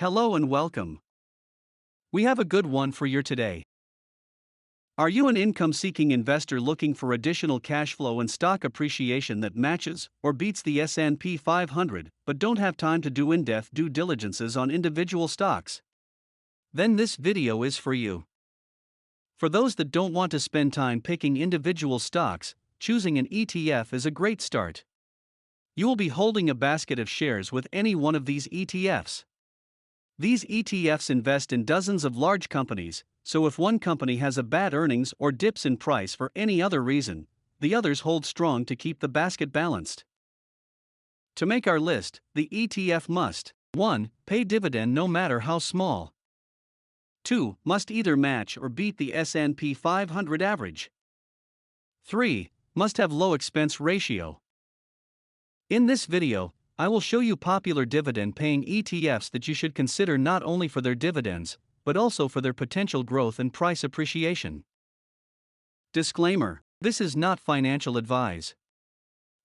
Hello and welcome. We have a good one for you today. Are you an income-seeking investor looking for additional cash flow and stock appreciation that matches or beats the S&P 500 but don't have time to do in-depth due diligences on individual stocks? Then this video is for you. For those that don't want to spend time picking individual stocks, choosing an ETF is a great start. You will be holding a basket of shares with any one of these ETFs. These ETFs invest in dozens of large companies, so if one company has a bad earnings or dips in price for any other reason, the others hold strong to keep the basket balanced. To make our list, the ETF must 1. Pay dividend no matter how small. 2. Must either match or beat the S&P 500 average. 3. Must have low expense ratio. In this video, I will show you popular dividend-paying ETFs that you should consider not only for their dividends, but also for their potential growth and price appreciation. Disclaimer: this is not financial advice.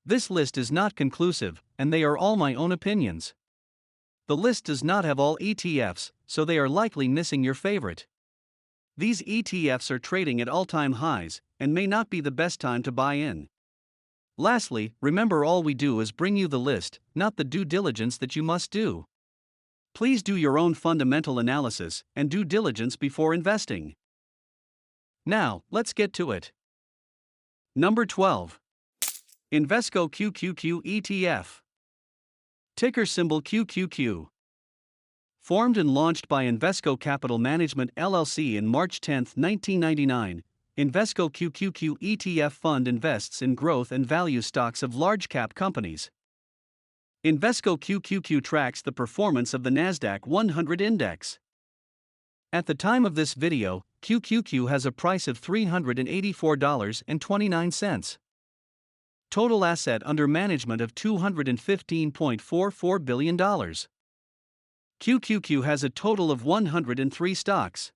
This list is not conclusive, and they are all my own opinions. The list does not have all ETFs, so they are likely missing your favorite. These ETFs are trading at all-time highs, and may not be the best time to buy in. Lastly, remember all we do is bring you the list, not the due diligence that you must do. Please do your own fundamental analysis and due diligence before investing. Now, let's get to it. Number 12. INVESCO QQQ ETF. Ticker symbol QQQ. Formed and launched by INVESCO Capital Management LLC in March 10, 1999, INVESCO QQQ ETF fund invests in growth and value stocks of large-cap companies. INVESCO QQQ tracks the performance of the Nasdaq 100 index. At the time of this video, QQQ has a price of $384.29. Total asset under management of $215.44 billion. QQQ has a total of 103 stocks.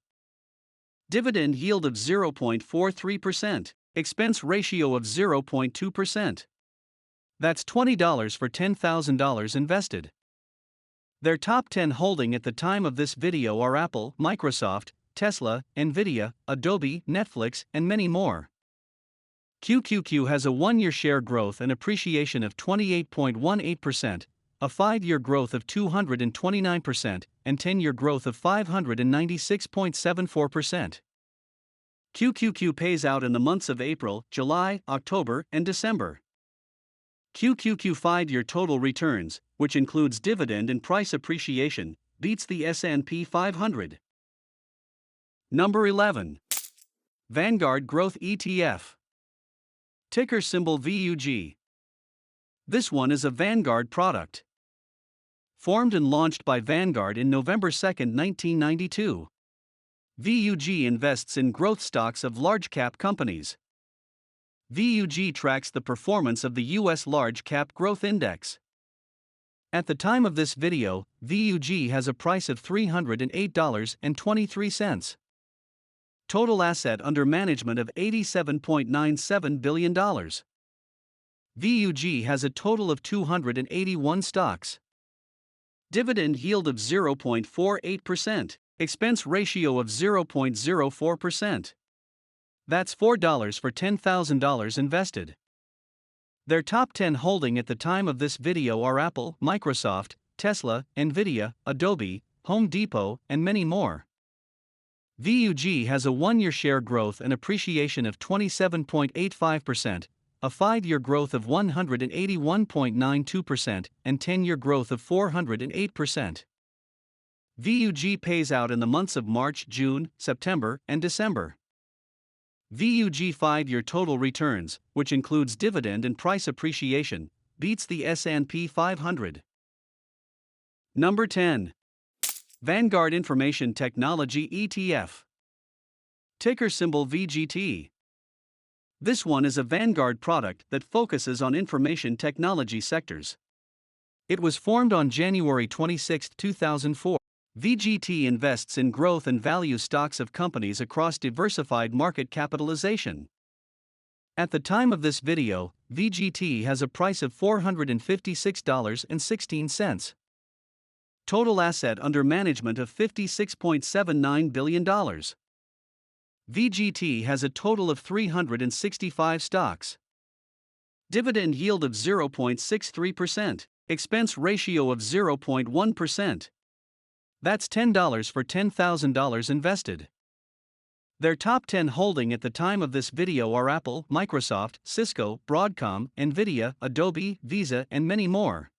Dividend yield of 0.43%, expense ratio of 0.2%. That's $20 for $10,000 invested. Their top 10 holding at the time of this video are Apple, Microsoft, Tesla, Nvidia, Adobe, Netflix, and many more. QQQ has a 1-year share growth and appreciation of 28.18%, a 5-year growth of 229%, and 10-year growth of 596.74%. QQQ pays out in the months of April, July, October, and December. QQQ 5-year total returns, which includes dividend and price appreciation, beats the S&P 500. Number 11. Vanguard Growth ETF. Ticker symbol VUG. This one is a Vanguard product. Formed and launched by Vanguard in November 2, 1992. VUG invests in growth stocks of large-cap companies. VUG tracks the performance of the U.S. Large Cap Growth Index. At the time of this video, VUG has a price of $308.23. Total asset under management of $87.97 billion. VUG has a total of 281 stocks. Dividend yield of 0.48%, expense ratio of 0.04%. That's $4 for $10,000 invested. Their top 10 holding at the time of this video are Apple, Microsoft, Tesla, Nvidia, Adobe, Home Depot, and many more. VUG has a 1-year share growth and appreciation of 27.85%, a 5-year growth of 181.92%, and 10-year growth of 408%. VUG pays out in the months of March, June, September, and December. VUG 5-year total returns, which includes dividend and price appreciation, beats the S&P 500. Number 10. Vanguard Information Technology ETF. Ticker symbol VGT. This one is a Vanguard product that focuses on information technology sectors. It was formed on January 26, 2004. VGT invests in growth and value stocks of companies across diversified market capitalization. At the time of this video, VGT has a price of $456.16. Total asset under management of $56.79 billion. VGT has a total of 365 stocks. Dividend yield of 0.63%. Expense ratio of 0.1%. That's $10 for $10,000 invested. Their top 10 holding at the time of this video are Apple, Microsoft, Cisco, Broadcom, Nvidia, Adobe, Visa, and many more.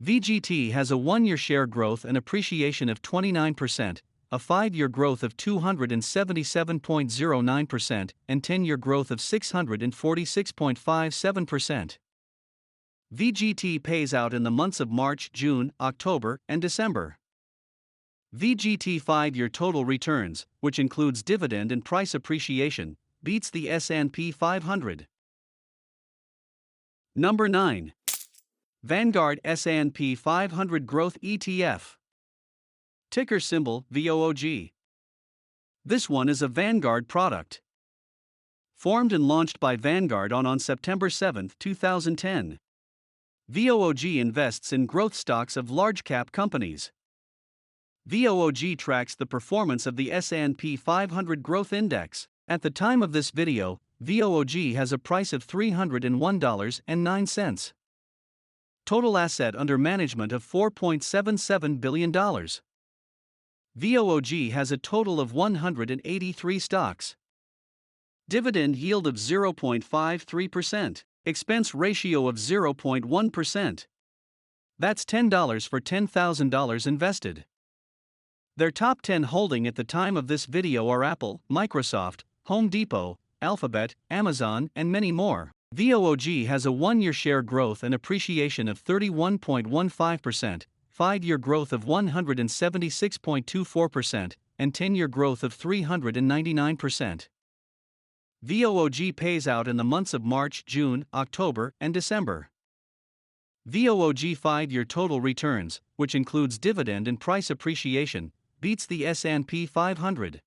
VGT has a 1-year share growth and appreciation of 29%, a 5-year growth of 277.09%, and 10-year growth of 646.57%. VGT pays out in the months of March, June, October, and December. VGT 5-year total returns, which includes dividend and price appreciation, beats the S&P 500. Number 9. Vanguard S&P 500 Growth ETF. Ticker symbol VOOG. This one is a Vanguard product. Formed and launched by Vanguard on September 7, 2010. VOOG invests in growth stocks of large-cap companies. VOOG tracks the performance of the S&P 500 Growth Index. At the time of this video, VOOG has a price of $301.09. Total asset under management of $4.77 billion. VOOG has a total of 183 stocks. Dividend yield of 0.53%. Expense ratio of 0.1%. That's $10 for $10,000 invested. Their top 10 holding at the time of this video are Apple, Microsoft, Home Depot, Alphabet, Amazon, and many more. VOOG has a 1-year share growth and appreciation of 31.15%, 5-year growth of 176.24%, and 10-year growth of 399%. VOOG pays out in the months of March, June, October, and December. VOOG 5-year total returns, which includes dividend and price appreciation, beats the S&P 500.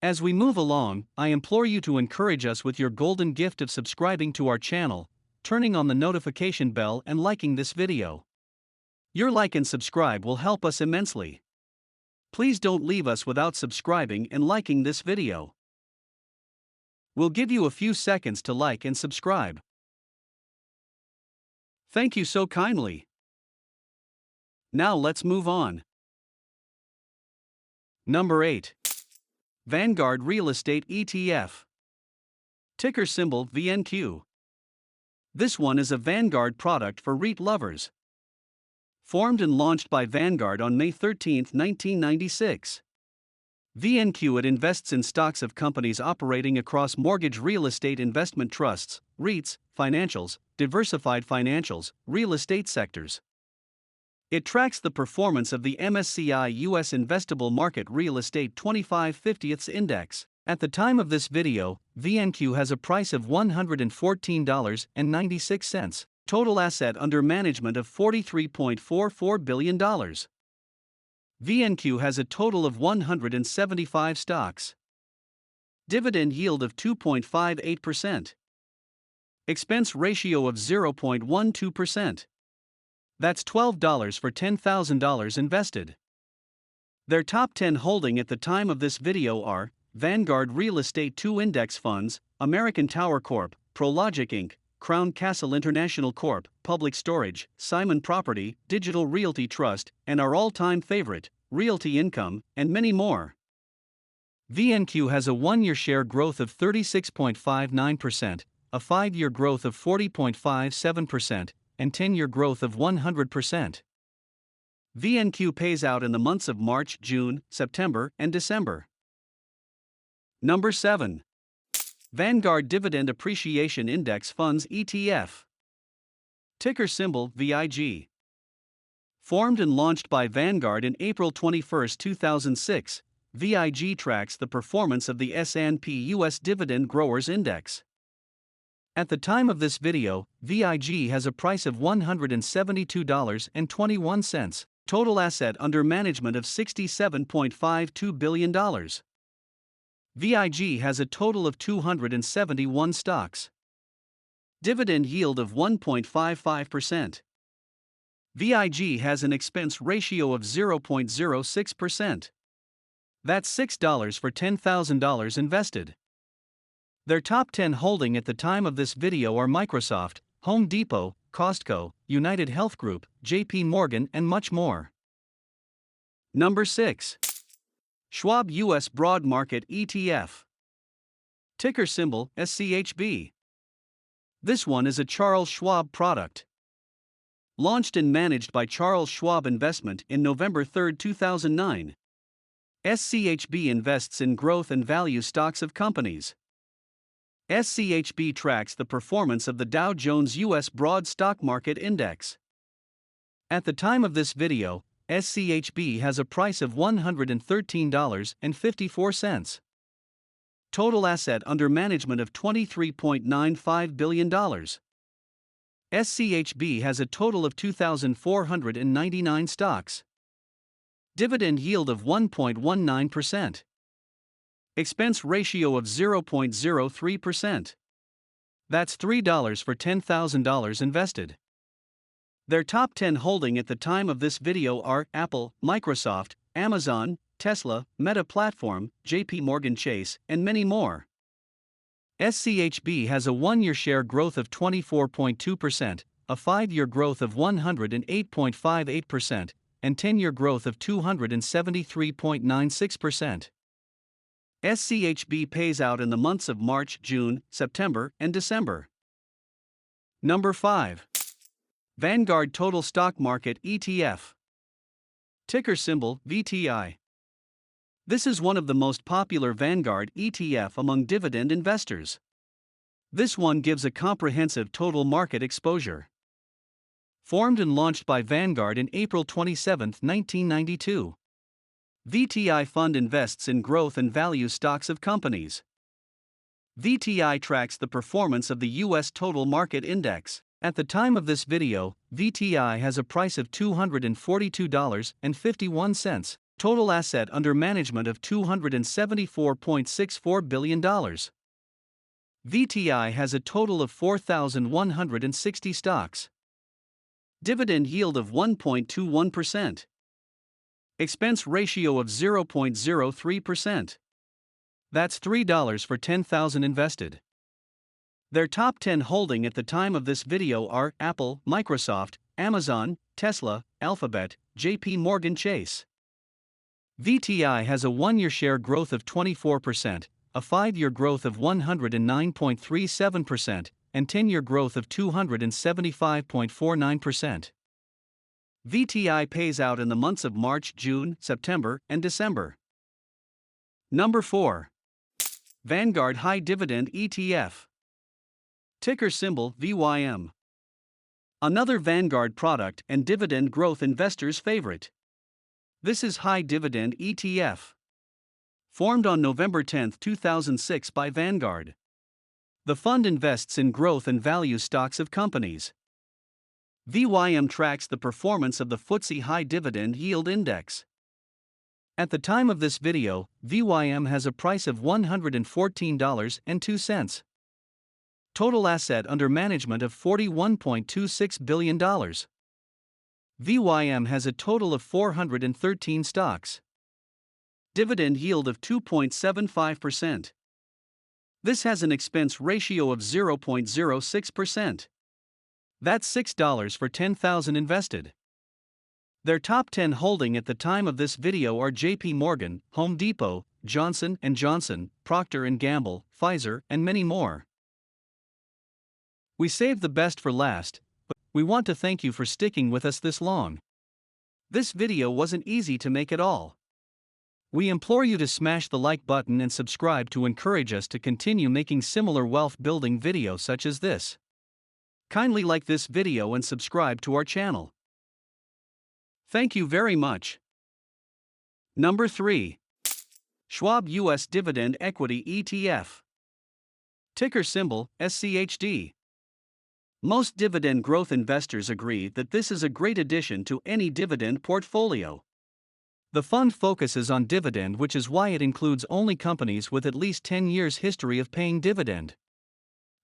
As we move along, I implore you to encourage us with your golden gift of subscribing to our channel, turning on the notification bell and liking this video. Your like and subscribe will help us immensely. Please don't leave us without subscribing and liking this video. We'll give you a few seconds to like and subscribe. Thank you so kindly. Now let's move on. Number 8. Vanguard Real Estate ETF. Ticker symbol VNQ. This one is a Vanguard product for REIT lovers. Formed and launched by Vanguard on May 13, 1996. VNQ invests in stocks of companies operating across mortgage real estate investment trusts, REITs, financials, diversified financials, real estate sectors. It tracks the performance of the MSCI US Investable Market Real Estate 25/50ths Index. At the time of this video, VNQ has a price of $114.96. Total asset under management of $43.44 billion. VNQ has a total of 175 stocks. Dividend yield of 2.58%. Expense ratio of 0.12%. That's $12 for $10,000 invested. Their top 10 holding at the time of this video are Vanguard Real Estate 2 Index Funds, American Tower Corp., Prologic Inc., Crown Castle International Corp., Public Storage, Simon Property, Digital Realty Trust, and our all-time favorite, Realty Income, and many more. VNQ has a 1-year share growth of 36.59%, a 5-year growth of 40.57%, and 10-year growth of 100%. VNQ pays out in the months of March, June, September, and December. Number 7. Vanguard Dividend Appreciation Index Funds ETF. Ticker symbol VIG. Formed and launched by Vanguard in April 21, 2006, VIG tracks the performance of the S&P US Dividend Growers Index. At the time of this video, VIG has a price of $172.21, total asset under management of $67.52 billion. VIG has a total of 271 stocks. Dividend yield of 1.55%. VIG has an expense ratio of 0.06%. That's $6 for $10,000 invested. Their top 10 holding at the time of this video are Microsoft, Home Depot, Costco, United Health Group, JP Morgan, and much more. Number 6. SCHWAB US Broad Market ETF. Ticker symbol SCHB. This one is a Charles Schwab product. Launched and managed by Charles Schwab Investment in November 3, 2009. SCHB invests in growth and value stocks of companies. SCHB tracks the performance of the Dow Jones U.S. Broad Stock Market Index. At the time of this video, SCHB has a price of $113.54. Total asset under management of $23.95 billion. SCHB has a total of 2,499 stocks. Dividend yield of 1.19%. Expense ratio of 0.03%. That's $3 for $10,000 invested. Their top 10 holding at the time of this video are Apple, Microsoft, Amazon, Tesla, Meta Platform, JP Morgan Chase, and many more. SCHB has a 1-year share growth of 24.2%, a 5-year growth of 108.58%, and 10-year growth of 273.96%. SCHB pays out in the months of March, June, September, and December. Number 5. Vanguard Total Stock Market ETF. Ticker symbol VTI. This is one of the most popular Vanguard ETF among dividend investors. This one gives a comprehensive total market exposure. Formed and launched by Vanguard in April 27, 1992. VTI fund invests in growth and value stocks of companies. VTI tracks the performance of the U.S. Total Market Index. At the time of this video, VTI has a price of $242.51, total asset under management of $274.64 billion. VTI has a total of 4,160 stocks. Dividend yield of 1.21%. Expense ratio of 0.03%. That's $3 for $10,000 invested. Their top 10 holding at the time of this video are Apple, Microsoft, Amazon, Tesla, Alphabet, JP Morgan Chase. VTI has a 1-year share growth of 24%, a 5-year growth of 109.37%, and 10-year growth of 275.49%. VTI pays out in the months of March, June, September, and December. Number 4. Vanguard High Dividend ETF. Ticker symbol VYM. Another Vanguard product and dividend growth investors' favorite. This is High Dividend ETF. Formed on November 10, 2006 by Vanguard. The fund invests in growth and value stocks of companies. VYM tracks the performance of the FTSE High Dividend Yield Index. At the time of this video, VYM has a price of $114.02. Total asset under management of $41.26 billion. VYM has a total of 413 stocks. Dividend yield of 2.75%. This has an expense ratio of 0.06%. That's $6 for $10,000 invested. Their top 10 holding at the time of this video are JP Morgan, Home Depot, Johnson & Johnson, Procter & Gamble, Pfizer, and many more. We saved the best for last, but we want to thank you for sticking with us this long. This video wasn't easy to make at all. We implore you to smash the like button and subscribe to encourage us to continue making similar wealth building videos such as this. Kindly like this video and subscribe to our channel. Thank you very much. Number 3. Schwab US Dividend Equity ETF. Ticker symbol SCHD. Most dividend growth investors agree that this is a great addition to any dividend portfolio. The fund focuses on dividend, which is why it includes only companies with at least 10 years history of paying dividend.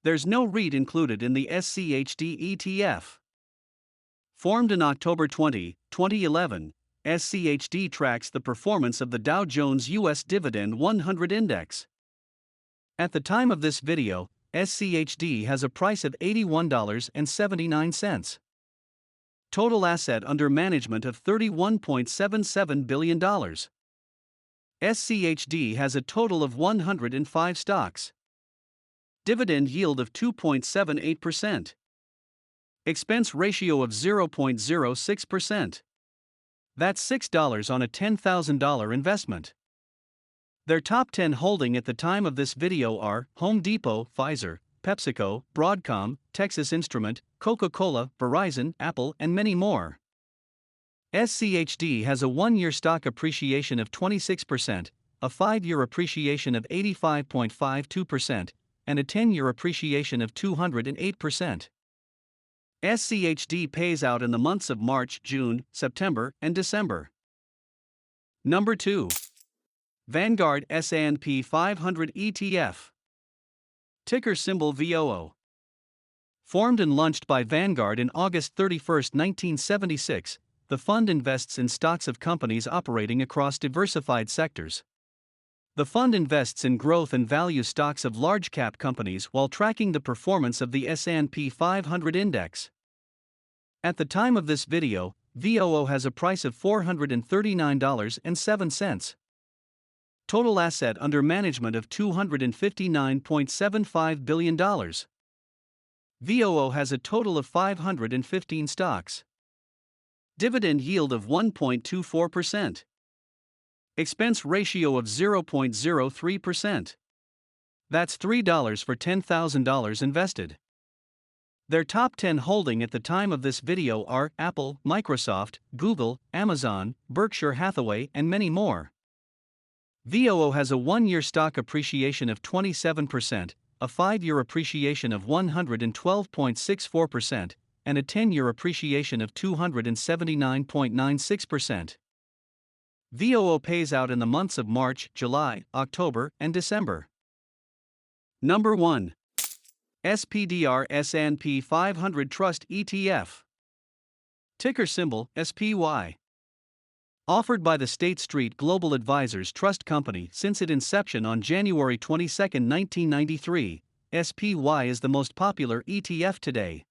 There's no REIT included in the SCHD ETF. Formed in October 2011, SCHD tracks the performance of the Dow Jones U.S. Dividend 100 Index. At the time of this video, SCHD has a price of $81.79. Total asset under management of $31.77 billion. SCHD has a total of 105 stocks. Dividend yield of 2.78%. Expense ratio of 0.06%. That's $6 on a $10,000 investment. Their top 10 holding at the time of this video are Home Depot, Pfizer, PepsiCo, Broadcom, Texas Instrument, Coca-Cola, Verizon, Apple, and many more. SCHD has a 1-year stock appreciation of 26%, a 5-year appreciation of 85.52%, and a 10-year appreciation of 208%. SCHD pays out in the months of March, June, September, and December. Number 2. Vanguard S&P 500 ETF. Ticker symbol VOO. Formed and launched by Vanguard in August 31, 1976, the fund invests in stocks of companies operating across diversified sectors. The fund invests in growth and value stocks of large-cap companies while tracking the performance of the S&P 500 index. At the time of this video, VOO has a price of $439.07. Total asset under management of $259.75 billion. VOO has a total of 515 stocks. Dividend yield of 1.24%. Expense ratio of 0.03%. That's $3 for $10,000 invested. Their top 10 holding at the time of this video are Apple, Microsoft, Google, Amazon, Berkshire Hathaway, and many more. VOO has a 1-year stock appreciation of 27%, a 5-year appreciation of 112.64%, and a 10-year appreciation of 279.96%. VOO pays out in the months of March, July, October, and December. Number 1. SPDR S&P 500 Trust ETF. Ticker symbol SPY. Offered by the State Street Global Advisors Trust Company since its inception on January 22, 1993, SPY is the most popular ETF today.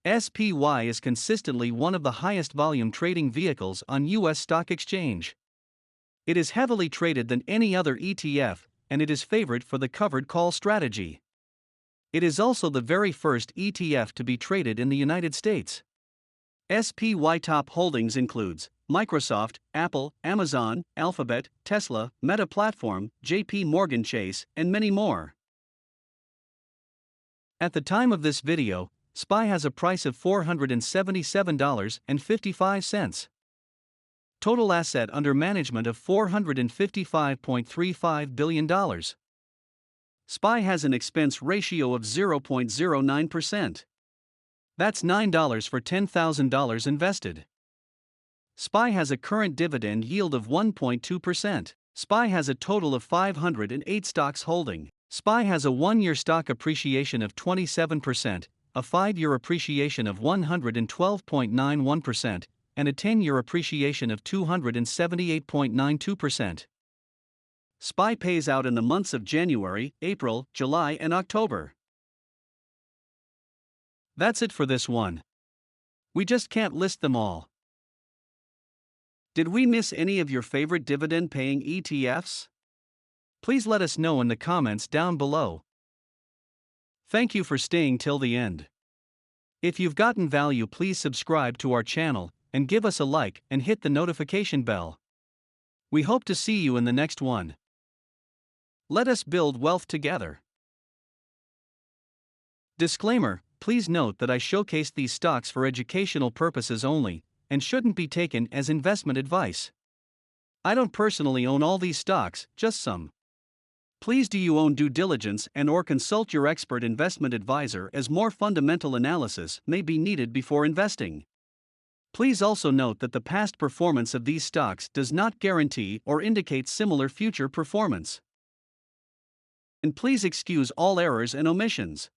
SPY is consistently one of the highest volume trading vehicles on U.S. stock exchange. It is heavily traded than any other ETF, and it is favored for the covered call strategy. It is also the very first ETF to be traded in the United States. SPY top holdings includes Microsoft, Apple, Amazon, Alphabet, Tesla, Meta Platform, JP Morgan Chase, and many more. At the time of this video, SPY has a price of $477.55. Total asset under management of $455.35 billion. SPY has an expense ratio of 0.09%. That's $9 for $10,000 invested. SPY has a current dividend yield of 1.2%. SPY has a total of 508 stocks holding. SPY has a 1-year stock appreciation of 27%, a 5-year appreciation of 112.91%, and a 10-year appreciation of 278.92%. SPY pays out in the months of January, April, July, and October. That's it for this one. We just can't list them all. Did we miss any of your favorite dividend-paying ETFs? Please let us know in the comments down below. Thank you for staying till the end. If you've gotten value, please subscribe to our channel and give us a like and hit the notification bell. We hope to see you in the next one. Let us build wealth together. Disclaimer: please note that I showcase these stocks for educational purposes only and shouldn't be taken as investment advice. I don't personally own all these stocks, just some. Please do you own due diligence and/or consult your expert investment advisor, as more fundamental analysis may be needed before investing. Please also note that the past performance of these stocks does not guarantee or indicate similar future performance. And please excuse all errors and omissions.